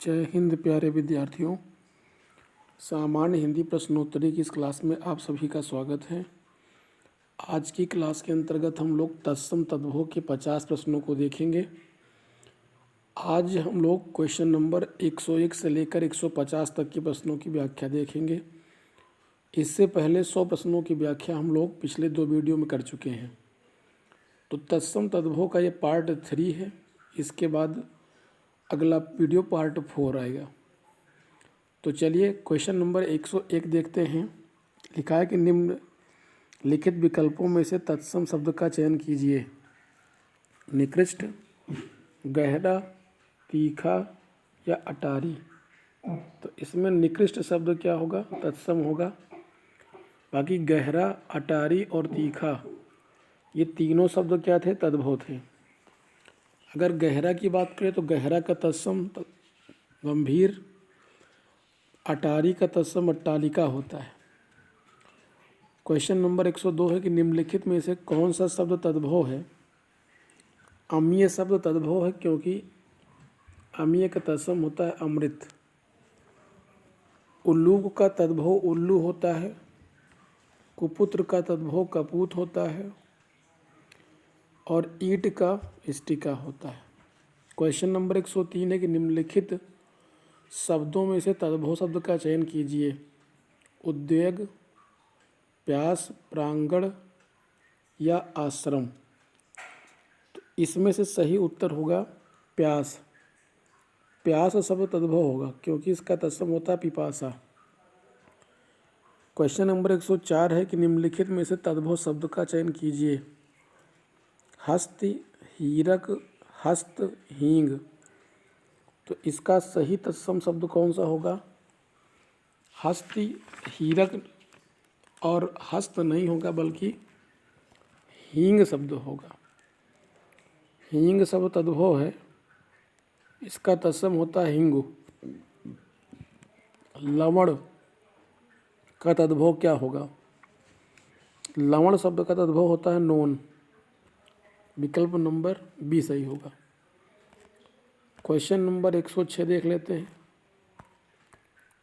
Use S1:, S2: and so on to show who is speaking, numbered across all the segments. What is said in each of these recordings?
S1: जय हिंद प्यारे विद्यार्थियों। सामान्य हिंदी प्रश्नोत्तरी की इस क्लास में आप सभी का स्वागत है। आज की क्लास के अंतर्गत हम लोग तत्सम तद्भव के 50 प्रश्नों को देखेंगे। आज हम लोग क्वेश्चन नंबर 101 से लेकर 150 तक के प्रश्नों की व्याख्या देखेंगे। इससे पहले 100 प्रश्नों की व्याख्या हम लोग पिछले 2 वीडियो में कर चुके हैं। तो तत्सम तद्भव का ये पार्ट 3 है। इसके बाद अगला वीडियो पार्ट 4 आएगा। तो चलिए क्वेश्चन नंबर 101 देखते हैं। लिखा है कि निम्नलिखित विकल्पों में से तत्सम शब्द का चयन कीजिए। निकृष्ट, गहरा, तीखा या अटारी। तो इसमें निकृष्ट शब्द क्या होगा? तत्सम होगा। बाकी गहरा, अटारी और तीखा ये तीनों शब्द क्या थे? तद्भव थे। अगर गहरा की बात करें तो गहरा का तत्सम गंभीर, अटारी का तत्सम अट्टालिका होता है। क्वेश्चन नंबर 102 है कि निम्नलिखित में से कौन सा शब्द तद्भव है? अम्लीय शब्द तद्भव है क्योंकि अम्लीय का तत्सम होता है अमृत। उल्लू का तद्भव उल्लू होता है। कुपुत्र का तद्भव कपूत होता है और ईट का इष्टिका होता है। क्वेश्चन नंबर 103 है कि निम्नलिखित शब्दों में से तद्भव शब्द का चयन कीजिए। उद्वेग, प्यास, प्रांगण या आश्रम। तो इसमें से सही उत्तर होगा प्यास। प्यास शब्द तद्भव होगा क्योंकि इसका तत्सम होता है पिपासा। क्वेश्चन नंबर 104 है कि निम्नलिखित में से तद्भव शब्द का चयन कीजिए। हस्त, हीरक, हस्त, हींग। तो इसका सही तत्सम शब्द कौन सा होगा? हस्त, हीरक और हस्त नहीं होगा बल्कि हींग शब्द होगा। हींग शब्द तद्भव है। इसका तत्सम होता है हिंगु। लवण का तद्भव क्या होगा? लवण शब्द का तद्भव होता है नोन। विकल्प नंबर बी सही होगा। क्वेश्चन नंबर 106 देख लेते हैं।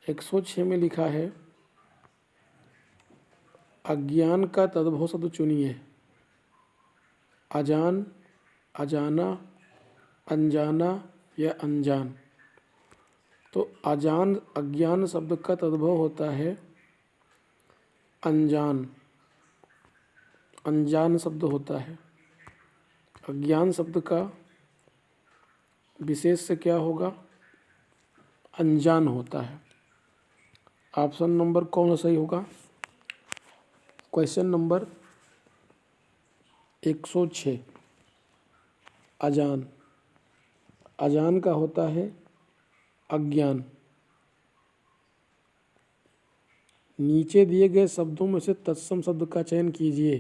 S1: 106 में लिखा है अज्ञान का तद्भव शब्द चुनिए। अजान, अजाना, अनजाना या अनजान। तो अजान अज्ञान शब्द का तद्भव होता है अनजान। अनजान शब्द होता है। अज्ञान शब्द का विशेष से क्या होगा? अनजान होता है। ऑप्शन नंबर कौन सा सही होगा? क्वेश्चन नंबर 106 अजान। अजान का होता है अज्ञान। नीचे दिए गए शब्दों में से तत्सम शब्द का चयन कीजिए।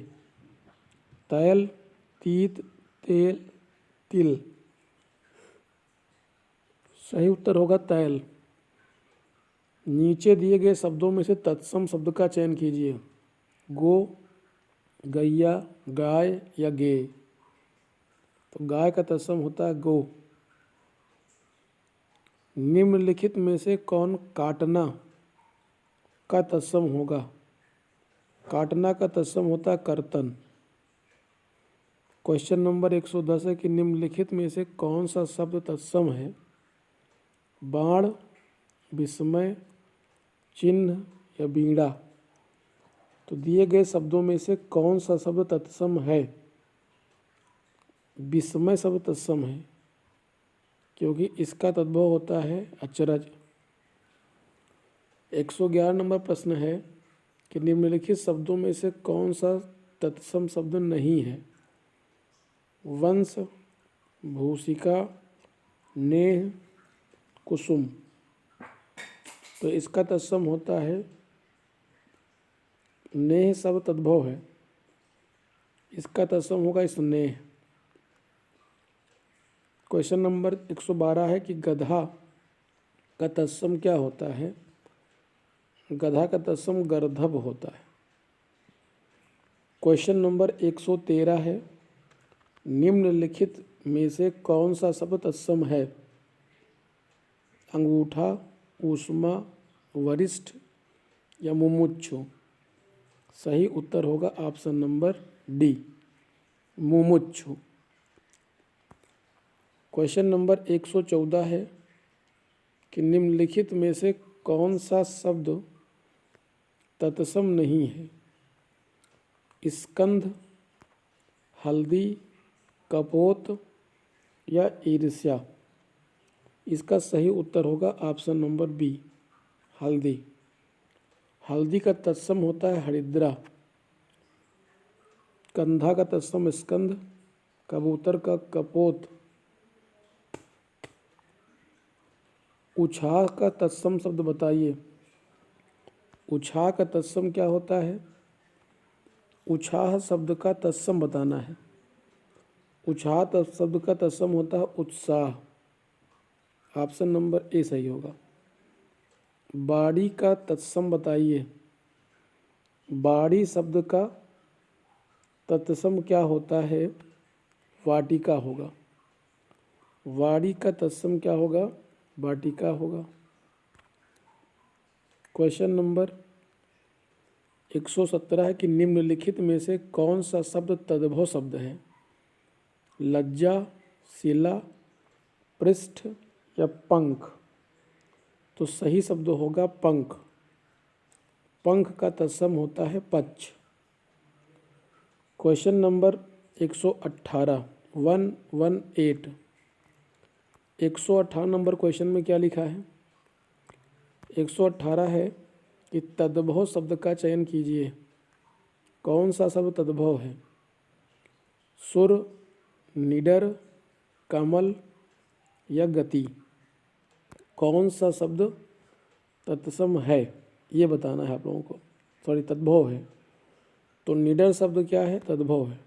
S1: तैल, तीत, तेल, तिल। सही उत्तर होगा तैल। नीचे दिए गए शब्दों में से तत्सम शब्द का चयन कीजिए। गो, गैया, गाय या गे। तो गाय का तत्सम होता है गो। निम्नलिखित में से कौन काटना का तत्सम होगा? काटना का तत्सम होता है कर्तन। क्वेश्चन नंबर 110 है कि निम्नलिखित में से कौन सा शब्द तत्सम है? बाण, विस्मय, चिन्ह या बीड़ा। तो दिए गए शब्दों में से कौन सा शब्द तत्सम है? विस्मय शब्द तत्सम है क्योंकि इसका तद्भव होता है अचरज। 111 नंबर प्रश्न है कि निम्नलिखित शब्दों में से कौन सा तत्सम शब्द नहीं है? वंश, भूषिका, नेह, कुसुम। तो इसका तत्सम होता है नेह शब्द तद्भव है। इसका तत्सम होगा स्नेह। क्वेश्चन नंबर 112 है कि गधा का तत्सम क्या होता है? गधा का तत्सम गर्दभ होता है। क्वेश्चन नंबर 113 है निम्नलिखित में से कौन सा शब्द तत्सम है? अंगूठा, ऊष्मा, वरिष्ठ या मुमुक्षु। सही उत्तर होगा ऑप्शन नंबर डी, मुमुक्षु। क्वेश्चन नंबर 114 है कि निम्नलिखित में से कौन सा शब्द तत्सम नहीं है? स्कंध, हल्दी, कपोत या ईर्ष्या। इसका सही उत्तर होगा ऑप्शन नंबर बी, हल्दी। हल्दी का तत्सम होता है हरिद्रा, कंधा का तत्सम स्कंद, कबूतर का कपोत। उछाह का तत्सम शब्द बताइए। उछाह का तत्सम क्या होता है? उछाह शब्द का तत्सम बताना है। उछाह शब्द का तत्सम होता है उत्साह। ऑप्शन नंबर ए सही होगा। बाड़ी का तत्सम बताइए। बाड़ी शब्द का तत्सम क्या होता है? वाटिका होगा। वाड़ी का तत्सम क्या होगा? वाटिका होगा। क्वेश्चन नंबर 117 है कि निम्नलिखित में से कौन सा शब्द तद्भव शब्द है? लज्जा, शिला, पृष्ठ या पंख। तो सही शब्द होगा पंख। पंख का तत्सम होता है पक्ष। क्वेश्चन नंबर 118 118 118 नंबर क्वेश्चन में क्या लिखा है? 118 है कि तद्भव शब्द का चयन कीजिए। कौन सा शब्द तद्भव है? सुर, निडर, कमल या गति। कौन सा शब्द तत्सम है ये बताना है आप लोगों को। सॉरी, तद्भव है। तो निडर शब्द क्या है? तद्भव है,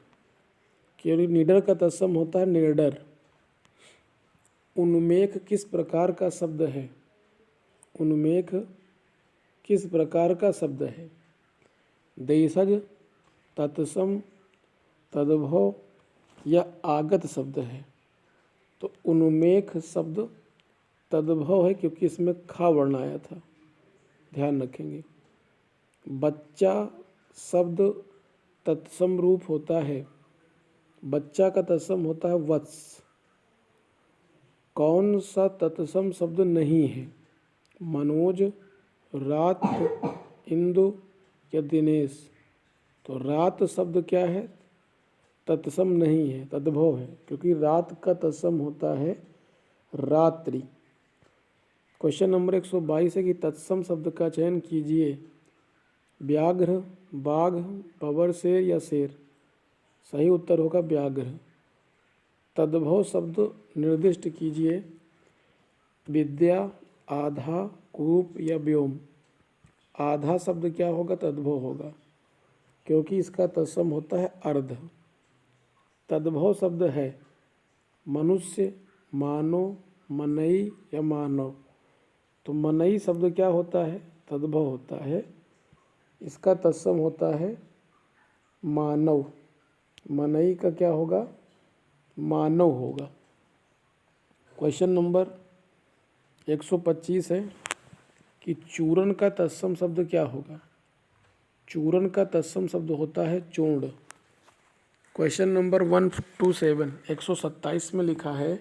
S1: क्योंकि निडर का तत्सम होता है निर्डर। उन्मेष किस प्रकार का शब्द है? उन्मेष किस प्रकार का शब्द है? देशज, तत्सम, तद्भव या आगत शब्द है। तो उन्मेष शब्द तद्भव है क्योंकि इसमें खा वर्ण आया था, ध्यान रखेंगे। बच्चा शब्द तत्सम रूप होता है। बच्चा का तत्सम होता है वत्स। कौन सा तत्सम शब्द नहीं है? मनोज, रात, इंदु या दिनेश। तो रात शब्द क्या है? तत्सम नहीं है, तद्भव है, क्योंकि रात का तत्सम होता है रात्रि। क्वेश्चन नंबर 122 है कि तत्सम शब्द का चयन कीजिए। व्याघ्र, बाघ, बबर शेर या शेर। सही उत्तर होगा व्याघ्र। तद्भव शब्द निर्दिष्ट कीजिए। विद्या, आधा, कुरूप या व्योम। आधा शब्द क्या होगा? तद्भव होगा, क्योंकि इसका तत्सम होता है अर्ध। तद्भव शब्द है मनुष्य, मानव, मनई या मानव। तो मनई शब्द क्या होता है? तद्भव होता है। इसका तत्सम होता है मानव। मनई का क्या होगा? मानव होगा। क्वेश्चन नंबर 125 है कि चूर्ण का तत्सम शब्द क्या होगा? चूर्ण का तत्सम शब्द होता है चूर्ण। क्वेश्चन नंबर 127 127 में लिखा है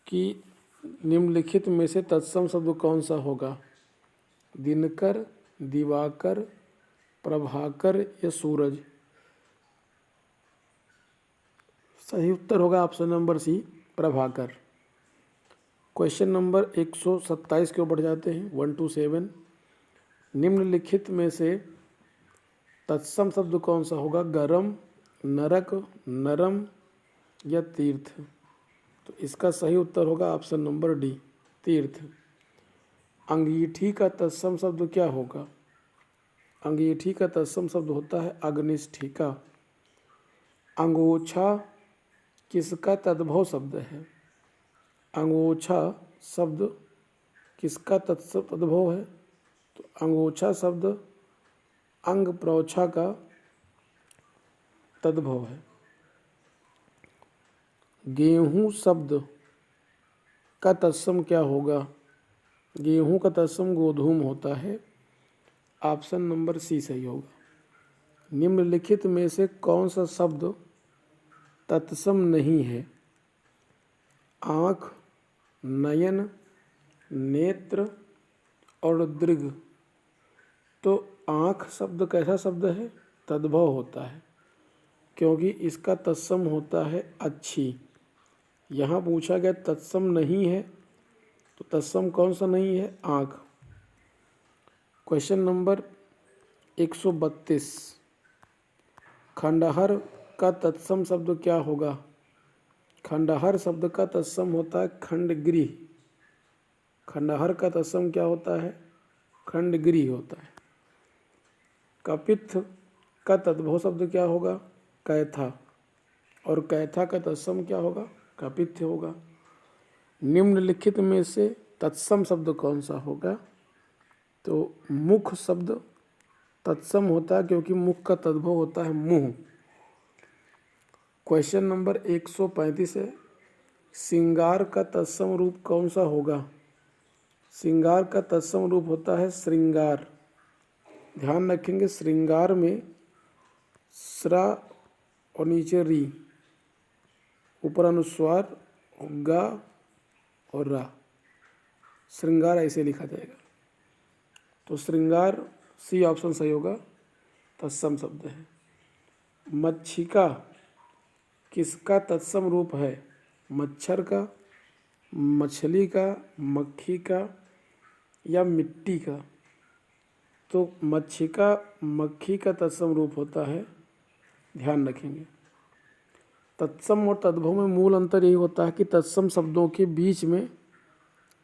S1: कि निम्नलिखित में से तत्सम शब्द कौन सा होगा? दिनकर, दिवाकर, प्रभाकर या सूरज। सही उत्तर होगा ऑप्शन नंबर सी, प्रभाकर। क्वेश्चन नंबर 127 की ओर बढ़ जाते हैं। 127 निम्नलिखित में से तत्सम शब्द कौन सा होगा? गरम, नरक, नरम या तीर्थ। तो इसका सही उत्तर होगा ऑप्शन नंबर डी, तीर्थ। अंगीठी का तत्सम शब्द क्या होगा? अंगीठी का तत्सम शब्द होता है अग्निष्ठिका। अंगोछा किसका तद्भव शब्द है? अंगोछा शब्द किसका तद्भव है? तो अंगोछा शब्द अंग प्रोछा का तद्भव है। गेहूं शब्द का तत्सम क्या होगा? गेहूं का तत्सम गोधूम होता है। ऑप्शन नंबर सी सही होगा। निम्नलिखित में से कौन सा शब्द तत्सम नहीं है? आँख, नयन, नेत्र और दृग। तो आँख शब्द कैसा शब्द है? तद्भव होता है, क्योंकि इसका तत्सम होता है अच्छी। यहाँ पूछा गया तत्सम नहीं है, तो तत्सम कौन सा नहीं है? आँख। क्वेश्चन नंबर 132, खंडहर का तत्सम शब्द क्या होगा? खंडहर शब्द का तत्सम होता है खंडगृह। खंडहर का तत्सम क्या होता है? खंडगृह होता है। कपित्थ का तद्भव शब्द क्या होगा? कैथा। और कैथा का तत्सम क्या होगा? कपित्थ होगा। निम्नलिखित में से तत्सम शब्द कौन सा होगा? तो मुख शब्द तत्सम होता है, क्योंकि मुख का तद्भव होता है मुंह। क्वेश्चन नंबर 135 है, श्रृंगार का तत्सम रूप कौन सा होगा? श्रृंगार का तत्सम रूप होता है श्रृंगार। ध्यान रखेंगे, श्रृंगार में श्रा और नीचे री, ऊपर अनुस्वार गा और रा, श्रृंगार ऐसे लिखा जाएगा। तो श्रृंगार सी ऑप्शन सही होगा, तत्सम शब्द है। मच्छिका किसका तत्सम रूप है? मच्छर का, मछली का, मक्खी का या मिट्टी का? तो मच्छिका मक्खी का तत्सम रूप होता है। ध्यान रखेंगे, तत्सम और तद्भव में मूल अंतर यही होता है कि तत्सम शब्दों के बीच में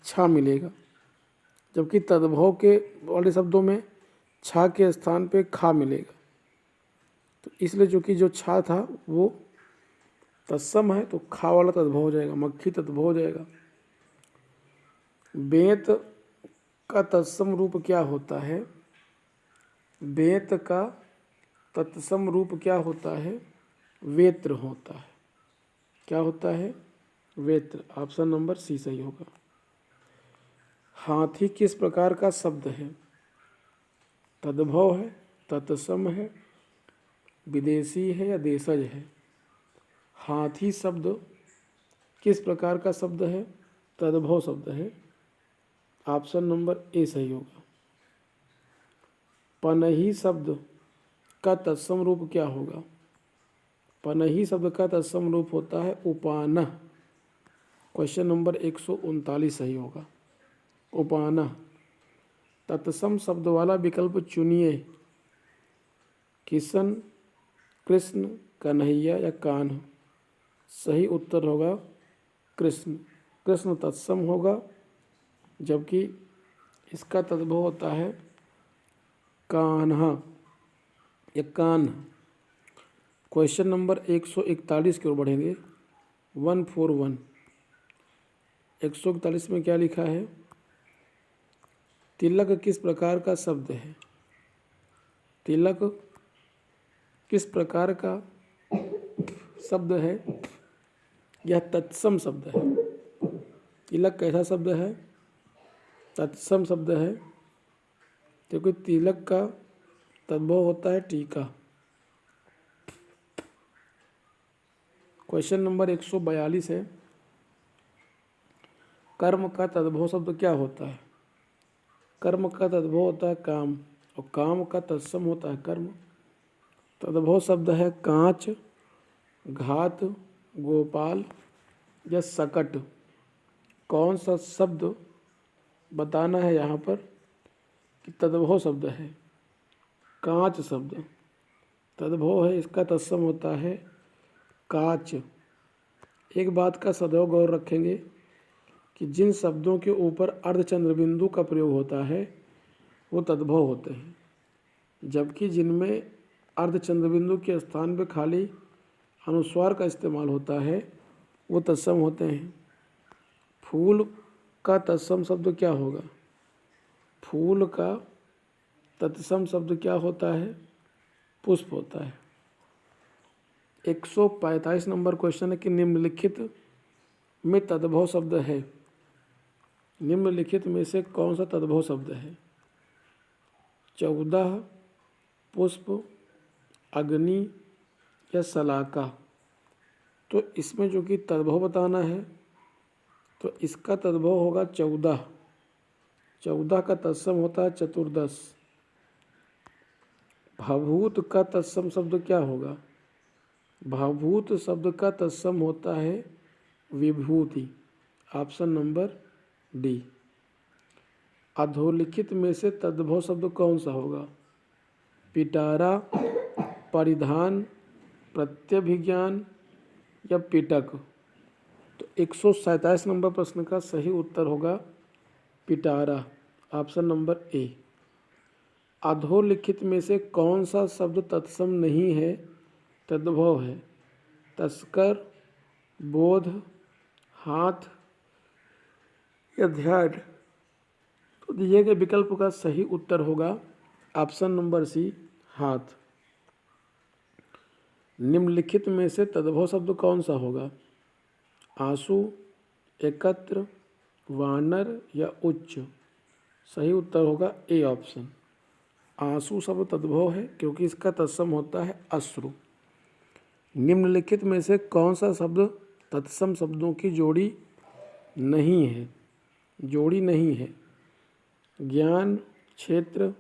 S1: छा मिलेगा, जबकि तद्भव के वाले शब्दों में छा के स्थान पे खा मिलेगा। तो इसलिए चूँकि जो छा था वो तत्सम है, तो खा वाला तद्भव हो जाएगा, मक्खी तद्भव हो जाएगा। बेंत का तत्सम रूप क्या होता है? बेंत का तत्सम रूप क्या होता है? वेत्र होता है। क्या होता है? वेत्र। ऑप्शन नंबर सी सही होगा। हाथी किस प्रकार का शब्द है? तद्भव है, तत्सम है, विदेशी है या देशज है? हाथी शब्द किस प्रकार का शब्द है? तद्भव शब्द है। ऑप्शन नंबर ए सही होगा। पनही शब्द का तत्सम रूप क्या होगा? पनही शब्द का तत्सम रूप होता है उपानह। क्वेश्चन नंबर 139 सही होगा, उपानह। तत्सम शब्द वाला विकल्प चुनिए। किशन, कृष्ण, कन्हैया या कान्ह। सही उत्तर होगा कृष्ण। कृष्ण तत्सम होगा, जबकि इसका तद्भव होता है कान्हा या कान्ह। क्वेश्चन नंबर 141 की ओर बढ़ेंगे। 141, 141 में क्या लिखा है? तिलक किस प्रकार का शब्द है? तिलक किस प्रकार का शब्द है? यह तत्सम शब्द है। तिलक कैसा शब्द है? तत्सम शब्द है, क्योंकि तिलक का तद्भव होता है टीका। क्वेश्चन नंबर 142 है, कर्म का तद्भव शब्द क्या होता है? कर्म का तद्भव होता है काम, और काम का तत्सम होता है कर्म। तद्भव शब्द है कांच, घात, गोपाल या सकट। कौन सा शब्द बताना है यहाँ पर कि तद्भव शब्द है? कांच शब्द तद्भव है, इसका तत्सम होता है काच। एक बात का सदैव गौर रखेंगे कि जिन शब्दों के ऊपर अर्धचंद्र बिंदु का प्रयोग होता है वो तद्भव होते हैं, जबकि जिनमें अर्धचंद्र बिंदु के स्थान पर खाली अनुस्वार का इस्तेमाल होता है वो तत्सम होते हैं। फूल का तत्सम शब्द क्या होगा? फूल का तत्सम शब्द क्या होता है? पुष्प होता है। 145 नंबर क्वेश्चन है कि निम्नलिखित में तद्भव शब्द है। निम्नलिखित में से कौन सा तद्भव शब्द है? 14, पुष्प, अग्नि या शलाका। तो इसमें जो कि तद्भव बताना है तो इसका तद्भव होगा 14। 14 का तत्सम होता है चतुर्दश। भावभूत का तत्सम शब्द क्या होगा? भावभूत शब्द का तत्सम होता है विभूति। Option number D. अधोलिखित में से तद्भव शब्द कौन सा होगा? पिटारा, परिधान, प्रत्यभिज्ञान या पिटक। तो 147 नंबर प्रश्न का सही उत्तर होगा पिटारा। Option number A. अधोलिखित में से कौन सा शब्द तत्सम नहीं है, तद्भव है? तस्कर, बोध, हाथ या ध्यान। तो दिए गए विकल्प का सही उत्तर होगा ऑप्शन नंबर सी, हाथ। निम्नलिखित में से तद्भव शब्द कौन सा होगा? आंसू, एकत्र, वानर या उच्च। सही उत्तर होगा ए ऑप्शन। आंसू शब्द तद्भव है क्योंकि इसका तत्सम होता है अश्रु। निम्नलिखित में से कौन सा शब्द तत्सम शब्दों की जोड़ी नहीं है? जोड़ी नहीं है। ज्ञान, क्षेत्र,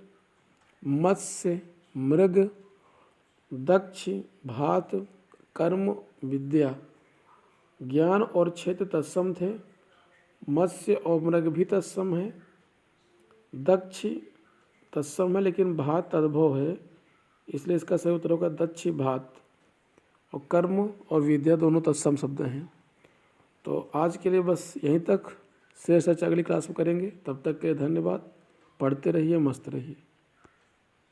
S1: मत्स्य, मृग, दक्ष, भात, कर्म, विद्या। ज्ञान और क्षेत्र तत्सम थे। मत्स्य और मृग भी तत्सम है। दक्ष तत्सम है लेकिन भात तद्भव है, इसलिए इसका सही उत्तर होगा दक्ष भात। और कर्म और विद्या दोनों तत्सम शब्द हैं। तो आज के लिए बस यहीं तक। शेष चर्चा अगली क्लास में करेंगे। तब तक के धन्यवाद। पढ़ते रहिए, मस्त रहिए।